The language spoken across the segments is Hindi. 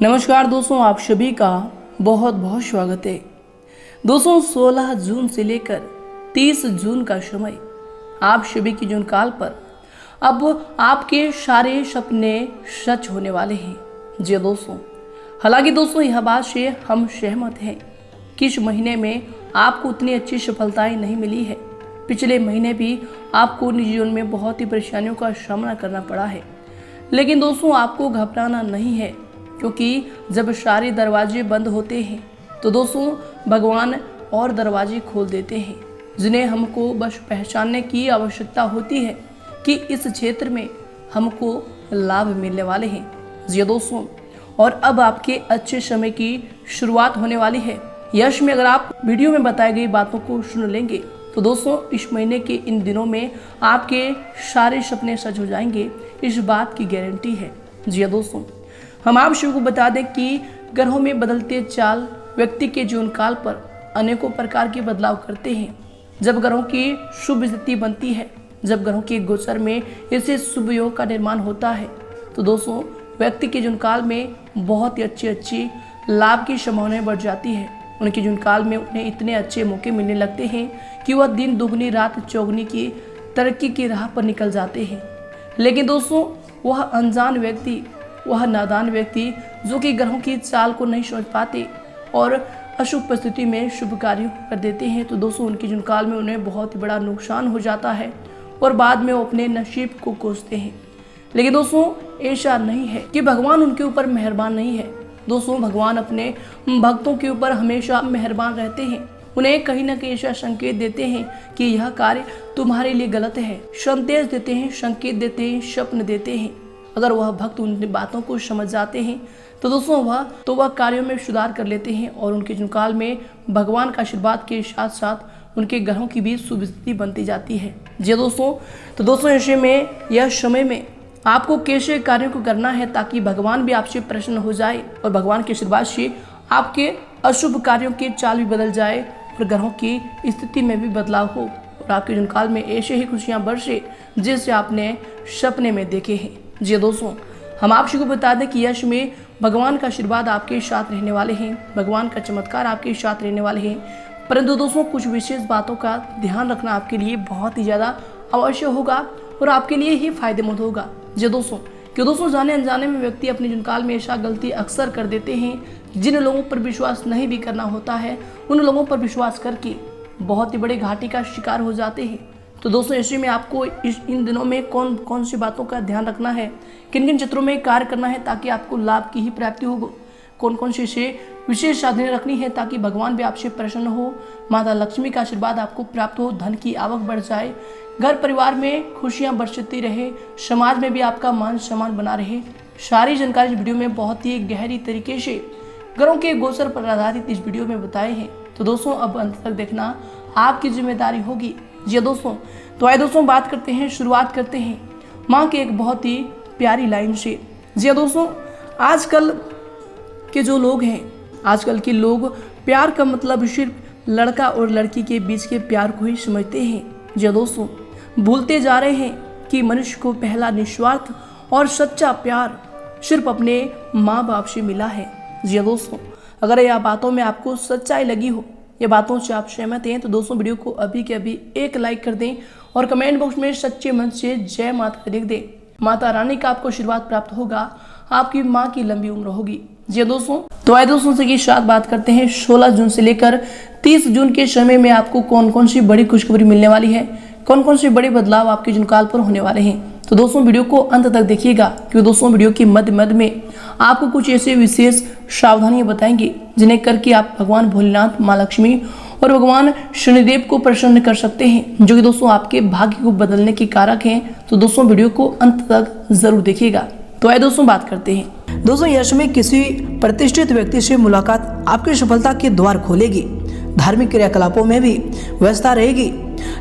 नमस्कार दोस्तों, आप सभी का बहुत बहुत स्वागत है। दोस्तों 16 जून से लेकर 30 जून का समय आप सभी की जून काल पर अब आपके सारे सपने सच होने वाले हैं। जी दोस्तों, हालांकि दोस्तों यह बात से हम सहमत हैं कि इस महीने में आपको उतनी अच्छी सफलताएं नहीं मिली है। पिछले महीने भी आपको निजी जीवन में बहुत ही परेशानियों का सामना करना पड़ा है, लेकिन दोस्तों आपको घबराना नहीं है, क्योंकि जब सारे दरवाजे बंद होते हैं तो दोस्तों भगवान और दरवाजे खोल देते हैं, जिन्हें हमको बस पहचानने की आवश्यकता होती है कि इस क्षेत्र में हमको लाभ मिलने वाले हैं। जी दोस्तों, और अब आपके अच्छे समय की शुरुआत होने वाली है। यश में अगर आप वीडियो में बताई गई बातों को सुन लेंगे तो दोस्तों इस महीने के इन दिनों में आपके सारे सपने सच हो जाएंगे, इस बात की गारंटी है। जी दोस्तों, हम आप सभी को बता दें कि ग्रहों में बदलते चाल व्यक्ति के जीवन काल पर अनेकों प्रकार के बदलाव करते हैं। जब ग्रहों की शुभ स्थिति बनती है, जब ग्रहों के गोचर में ऐसे शुभ योग का निर्माण होता है तो दोस्तों व्यक्ति के जीवन काल में बहुत ही अच्छी लाभ की संभावनाएं बढ़ जाती है। उनके जीवन काल में उन्हें इतने अच्छे मौके मिलने लगते हैं कि वह दिन दुगनी रात चौगुनी की तरक्की की राह पर निकल जाते हैं। लेकिन दोस्तों वह अनजान व्यक्ति, वह नादान व्यक्ति जो कि ग्रहों की चाल को नहीं समझ पाते और अशुभ परिस्थिति में शुभ कार्य कर देते हैं, तो दोस्तों उनके जीवन काल में उन्हें बहुत ही बड़ा नुकसान हो जाता है और बाद में वो अपने नसीब को कोसते हैं। लेकिन दोस्तों ऐसा नहीं है कि भगवान उनके ऊपर मेहरबान नहीं है। दोस्तों भगवान अपने भक्तों के ऊपर हमेशा मेहरबान रहते हैं। उन्हें कहीं ना कहीं ऐसा संकेत देते हैं कि यह कार्य तुम्हारे लिए गलत है, संदेश देते हैं, संकेत देते हैं, स्वप्न देते हैं। अगर वह भक्त उन बातों को समझ जाते हैं तो दोस्तों वह कार्यों में सुधार कर लेते हैं और उनके जीवन काल में भगवान का आशीर्वाद के साथ साथ उनके ग्रहों की भी शुभ स्थिति बनती जाती है। जी दोस्तों, तो दोस्तों ऐसे में यह समय में आपको कैसे कार्यों को करना है ताकि भगवान भी आपसे प्रसन्न हो जाए और भगवान के आशीर्वाद से आपके अशुभ कार्यों की चाल भी बदल जाए और ग्रहों की स्थिति में भी बदलाव हो और आपके जीवन काल में ऐसे ही खुशियां बरसे जैसे आपने सपने में देखे हैं। जी दोस्तों, हम आप सभी को बता दें कि यश में भगवान का आशीर्वाद आपके साथ रहने वाले हैं, भगवान का चमत्कार आपके साथ रहने वाले हैं। परंतु दोस्तों कुछ विशेष बातों का ध्यान रखना आपके लिए बहुत ही ज़्यादा आवश्यक होगा और आपके लिए ही फायदेमंद होगा। जी दोस्तों, क्यों दोस्तों जाने अनजाने में व्यक्ति अपने जीवन काल में ऐसा गलती अक्सर कर देते हैं जिन लोगों पर विश्वास नहीं भी करना होता है, उन लोगों पर विश्वास करके बहुत ही बड़े घाटे का शिकार हो जाते हैं। तो दोस्तों ऐसे में आपको इन दिनों में कौन कौन सी बातों का ध्यान रखना है, किन किन क्षेत्रों में कार्य करना है ताकि आपको लाभ की ही प्राप्ति हो, कौन कौन सी विशेष साधनें रखनी है ताकि भगवान भी आपसे प्रसन्न हो, माता लक्ष्मी का आशीर्वाद आपको प्राप्त हो, धन की आवक बढ़ जाए, घर परिवार में खुशियां बरसती रहे, समाज में भी आपका मान सम्मान बना रहे। सारी जानकारी इस वीडियो में बहुत ही गहरी तरीके से ग्रहों के गोचर पर आधारित इस वीडियो में बताए हैं। तो दोस्तों अब अंत तक देखना आपकी जिम्मेदारी होगी। जी दोस्तों, तो आइए दोस्तों शुरुआत करते हैं माँ के एक बहुत ही प्यारी लाइन से। जी दोस्तों, आजकल के जो लोग हैं, आजकल के लोग प्यार का मतलब सिर्फ लड़का और लड़की के बीच के प्यार को ही समझते हैं। जी दोस्तों, भूलते जा रहे हैं कि मनुष्य को पहला निस्वार्थ और सच्चा प्यार सिर्फ अपने माँ बाप से मिला है। जी दोस्तों, अगर यह बातों में आपको सच्चाई लगी हो, ये बातों से आप सहमत हैं, तो दोस्तों वीडियो को अभी के अभी एक लाइक कर दें और कमेंट बॉक्स में सच्चे मन से जय माता लिख दें। माता रानी का आपको आशीर्वाद प्राप्त होगा, आपकी माँ की लंबी उम्र होगी। जी दोस्तों, तो आइए दोस्तों से की साथ बात करते हैं 16 जून से लेकर 30 जून के समय में आपको कौन कौन सी बड़ी खुशखबरी मिलने वाली है, कौन कौन से बड़े बदलाव आपके जीवन काल पर होने वाले हैं। तो दोस्तों वीडियो को अंत तक देखिएगा, क्योंकि दोस्तों वीडियो के मध्य में आपको कुछ ऐसे विशेष सावधानियां बताएंगे जिन्हें करके आप भगवान भोलेनाथ, माँ लक्ष्मी और भगवान शनिदेव को प्रसन्न कर सकते हैं, जो कि दोस्तों आपके भाग्य को बदलने के कारक हैं। तो दोस्तों वीडियो को अंत तक जरूर देखिएगा। तो आइए दोस्तों बात करते हैं। दोस्तों यश में किसी प्रतिष्ठित व्यक्ति से मुलाकात आपकी सफलता के द्वार खोलेगी। धार्मिक क्रियाकलापों में भी व्यस्तता रहेगी,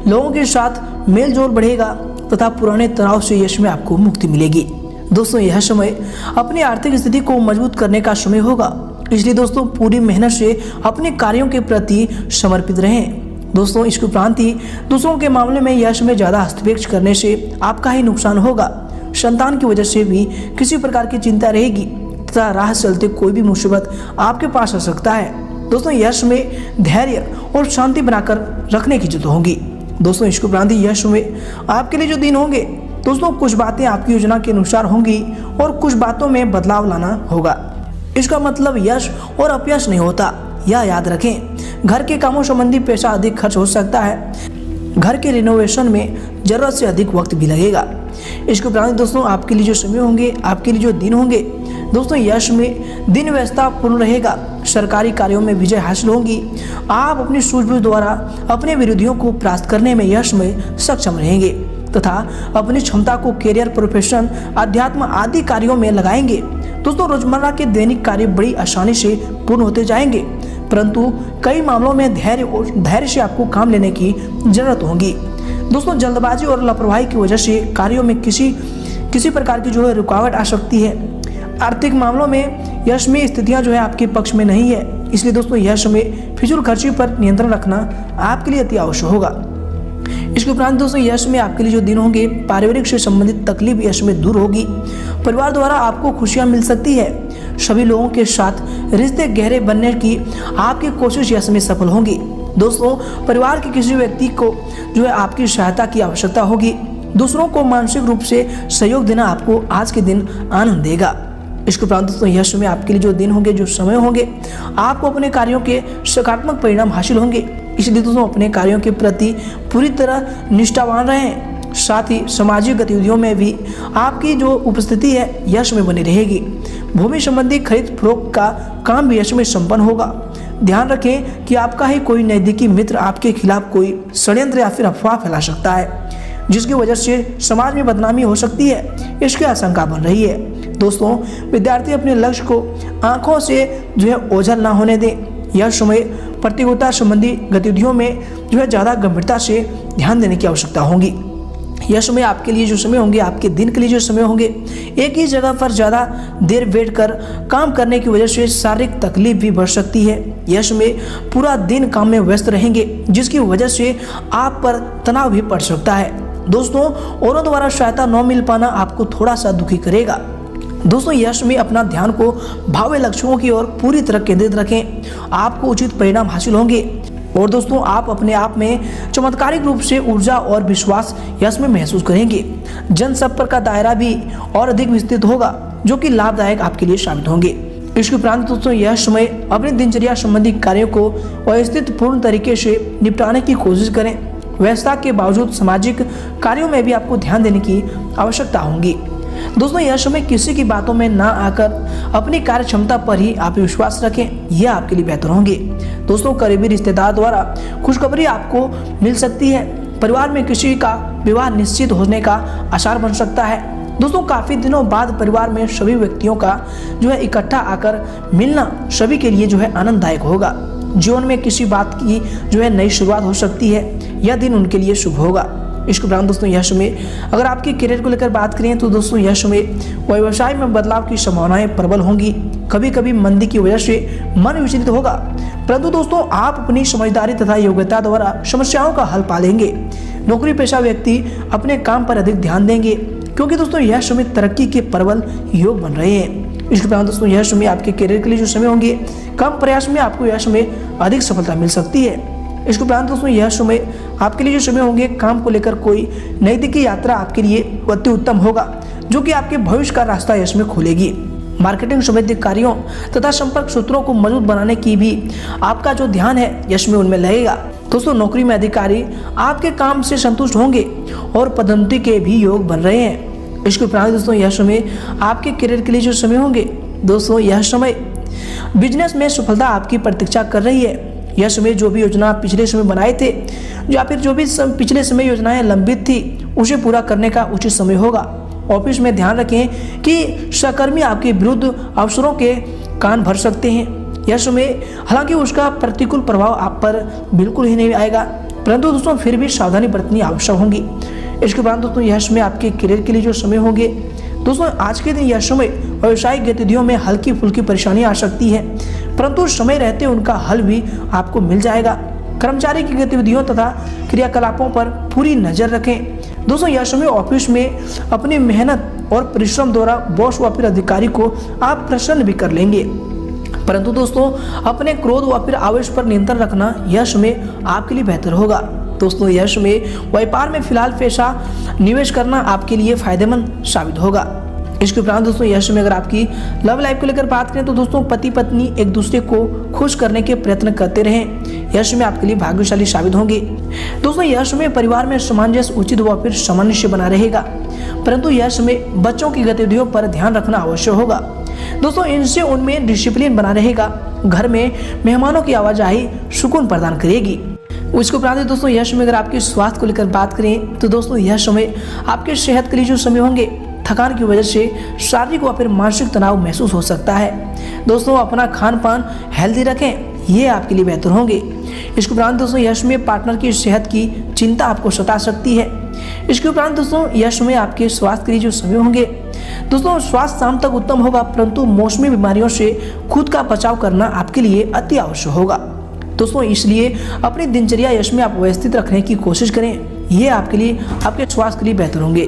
लोगों के साथ मेल जोल बढ़ेगा तथा पुराने तनाव से यश में आपको मुक्ति मिलेगी। दोस्तों यह समय अपनी आर्थिक स्थिति को मजबूत करने का समय होगा, इसलिए दोस्तों पूरी मेहनत से अपने कार्यों के प्रति समर्पित रहें। दोस्तों इसके उपरांत ही दूसरों के मामले में यश में ज़्यादा हस्तक्षेप करने से आपका ही नुकसान होगा। संतान की वजह से भी किसी प्रकार की चिंता रहेगी। तथा राह चलते कोई भी मुसीबत आपके पास आ सकता है। दोस्तों यश में धैर्य और शांति बनाकर रखने की जरूरत होगी। दोस्तों इसके उपरांत यश में आपके लिए जो दिन होंगे, दोस्तों कुछ बातें आपकी योजना के अनुसार होंगी और कुछ बातों में बदलाव लाना होगा। इसका मतलब यश और अपयश नहीं होता, यह याद रखें। घर के कामों संबंधी पैसा अधिक खर्च हो सकता है। घर के रिनोवेशन में जरूरत से अधिक वक्त भी लगेगा। इसके उपरांत दोस्तों आपके लिए जो समय होंगे, आपके लिए जो दिन होंगे, दोस्तों यश में दिन व्यवस्था पूर्ण रहेगा। सरकारी कार्यों में विजय हासिल होगी। आप अपनी सूझबूझ द्वारा अपने विरोधियों को परास्त करने में यश में सक्षम रहेंगे तथा अपनी क्षमता को कैरियर, प्रोफेशन, अध्यात्म आदि कार्यों में लगाएंगे। दोस्तों रोजमर्रा के दैनिक कार्य बड़ी आसानी से पूर्ण होते जाएंगे, परंतु कई मामलों में धैर्य से आपको काम लेने की जरूरत होगी। दोस्तों जल्दबाजी और लापरवाही की वजह से कार्यों में किसी प्रकार की जो है रुकावट आ सकती है। आर्थिक मामलों में यश में स्थितियां जो है आपके पक्ष में नहीं है, इसलिए दोस्तों यश में फिजूल खर्ची पर नियंत्रण रखना आपके लिए अति आवश्यक होगा। इसके उपरांत दोस्तों यश में आपके लिए जो दिन होंगे, पारिवारिक से संबंधित तकलीफ यश में दूर होगी। परिवार द्वारा आपको खुशियां मिल सकती है। सभी लोगों के साथ रिश्ते गहरे बनने की आपकी कोशिश यश में सफल होगी। दोस्तों परिवार के किसी व्यक्ति को जो है आपकी सहायता की आवश्यकता होगी। दूसरों को मानसिक रूप से सहयोग देना आपको आज के दिन आनंद देगा। इसके उपरांत दोस्तों यश में आपके लिए जो दिन होंगे, जो समय होंगे, आपको अपने कार्यों के सकारात्मक परिणाम हासिल होंगे। इसलिए दोस्तों अपने कार्यों के प्रति पूरी तरह निष्ठावान रहें। साथ ही सामाजिक गतिविधियों में भी आपकी जो उपस्थिति है यश में बनी रहेगी। भूमि संबंधी खरीद फरोख्त का काम भी यश में संपन्न होगा। ध्यान रखें कि आपका ही कोई नजदीकी मित्र आपके खिलाफ कोई षड्यंत्र या फिर अफवाह फैला सकता है, जिसकी वजह से समाज में बदनामी हो सकती है। इसकी आशंका बन रही है। दोस्तों विद्यार्थी अपने लक्ष्य को आंखों से जो है ओझल ना होने दें। यह समय प्रतियोगिता संबंधी गतिविधियों में जो है ज़्यादा गंभीरता से ध्यान देने की आवश्यकता होगी। यह समय आपके लिए जो समय होंगे, आपके दिन के लिए जो समय होंगे, एक ही जगह पर ज़्यादा देर बैठकर काम करने की वजह से शारीरिक तकलीफ भी बढ़ सकती है। यह समय पूरा दिन काम में व्यस्त रहेंगे, जिसकी वजह से आप पर तनाव भी पड़ सकता है। दोस्तों औरों द्वारा सहायता न मिल पाना आपको थोड़ा सा दुखी करेगा। दोस्तों यश में अपना ध्यान को भावी लक्ष्यों की ओर पूरी तरह केंद्रित रखें, आपको उचित परिणाम हासिल होंगे। और दोस्तों आप अपने आप में चमत्कारिक रूप से ऊर्जा और विश्वास यश में महसूस करेंगे। जन संपर्क का दायरा भी और अधिक विस्तृत होगा, जो कि लाभदायक आपके लिए साबित होंगे। इसके उपरांत दोस्तों यह समय अपनी दिनचर्या संबंधी कार्यों को व्यवस्थित पूर्ण तरीके से निपटाने की कोशिश करें। व्यवस्था के बावजूद सामाजिक कार्यों में भी आपको ध्यान देने की आवश्यकता होगी। दोस्तों यह समय किसी की बातों में ना आकर अपनी कार्य क्षमता पर ही आप विश्वास रखें, यह आपके लिए बेहतर होंगे। दोस्तों करीबी रिश्तेदार द्वारा खुशखबरी आपको मिल सकती है। परिवार में किसी का विवाह निश्चित होने का आसार बन सकता है। दोस्तों काफी दिनों बाद परिवार में सभी व्यक्तियों का जो है इकट्ठा आकर मिलना सभी के लिए जो है आनंददायक होगा। जीवन में किसी बात की जो है नई शुरुआत हो सकती है। यह दिन उनके लिए शुभ होगा। इसके उपरांत दोस्तों यह समय अगर आपके करियर को लेकर बात करें तो दोस्तों यह समय व्यवसाय में बदलाव की संभावनाएं प्रबल होंगी। कभी कभी मंदी की वजह से मन विचलित होगा, परंतु दोस्तों आप अपनी समझदारी तथा योग्यता द्वारा समस्याओं का हल पालेंगे। नौकरी पेशा व्यक्ति अपने काम पर अधिक ध्यान देंगे, क्योंकि दोस्तों यह समय तरक्की के प्रबल योग बन रहे हैं। इसके उपरांत दोस्तों यह समय आपके करियर के लिए जो समय होंगे, कम प्रयास में आपको यह समय अधिक सफलता मिल सकती है। इसके उपरांत दोस्तों यह समय आपके लिए जो समय होंगे, काम को लेकर कोई नई यात्रा आपके लिए अति उत्तम होगा, जो कि आपके भविष्य का रास्ता यश में खोलेगी। मार्केटिंग संबंधी कार्यों तथा संपर्क सूत्रों को मजबूत बनाने की भी आपका जो ध्यान है यश में उनमें लगेगा। दोस्तों नौकरी में अधिकारी आपके काम से संतुष्ट होंगे और पदोन्नति के भी योग बन रहे हैं। इसके उपरांत दोस्तों यह समय आपके करियर के लिए जो समय होंगे, दोस्तों यह समय बिजनेस में सफलता आपकी प्रतीक्षा कर रही है। यह समय जो भी योजना पिछले समय बनाए थे या फिर जो भी पिछले समय योजनाएं लंबित थी, उसे पूरा करने का उचित समय होगा। ऑफिस में ध्यान रखें कि सहकर्मी आपके विरुद्ध अवसरों के कान भर सकते हैं। यह समय हालांकि उसका प्रतिकूल प्रभाव आप पर बिल्कुल ही नहीं आएगा, परंतु दोस्तों फिर भी सावधानी बरतनी आवश्यक होगी। इसके बाद दोस्तों यह समय आपके करियर के लिए जो समय होंगे, दोस्तों आज के दिन यह समय व्यवसायिक गतिविधियों में हल्की फुल्की परेशानी आ सकती है, परंतु समय रहते उनका हल भी आपको मिल जाएगा। कर्मचारी की गतिविधियों तथा क्रियाकलापों पर पूरी नजर रखें। दोस्तों यह समय ऑफिस में अपनी मेहनत और परिश्रम द्वारा बॉस व फिर अधिकारी को आप प्रसन्न भी कर लेंगे। परंतु दोस्तों अपने क्रोध व फिर आवेश पर नियंत्रण रखना यह समय आपके लिए बेहतर होगा। दोस्तों यह समय व्यापार में फिलहाल पैसा निवेश करना आपके लिए फायदेमंद साबित होगा। इसके उपरांत दोस्तों यह समय अगर आपकी लव लाइफ को लेकर बात करें तो दोस्तों पति पत्नी एक दूसरे को खुश करने के प्रयत्न करते रहें, यह समय आपके लिए भाग्यशाली साबित होंगे। दोस्तों यह समय परिवार में सामंजस्य उचित व फिर सामंजस्य बना रहेगा, परंतु यह समय बच्चों की गतिविधियों पर ध्यान रखना आवश्यक होगा। दोस्तों इनसे उनमें डिसिप्लिन बना रहेगा। घर में मेहमानों की आवाजाही सुकून प्रदान करेगी। उसके उपरांत दोस्तों यह समय अगर आपके स्वास्थ्य को लेकर बात करें तो दोस्तों यह समय आपके सेहत के लिए जो समय होंगे, थकान की वजह से शारीरिक व फिर मानसिक तनाव महसूस हो सकता है। दोस्तों अपना खान पान हेल्दी रखें, ये आपके लिए बेहतर होंगे। इसके उपरांत दोस्तों यह समय पार्टनर की सेहत की चिंता आपको सता सकती है। इसके उपरांत दोस्तों यह समय आपके स्वास्थ्य के लिए जो समय होंगे, दोस्तों स्वास्थ्य शाम तक उत्तम होगा, परंतु मौसमी बीमारियों से खुद का बचाव करना आपके लिए अति आवश्यक होगा। दोस्तों इसलिए अपनी दिनचर्या यश में आप व्यवस्थित रखने की कोशिश करें, ये आपके लिए आपके स्वास्थ्य के लिए बेहतर होंगे।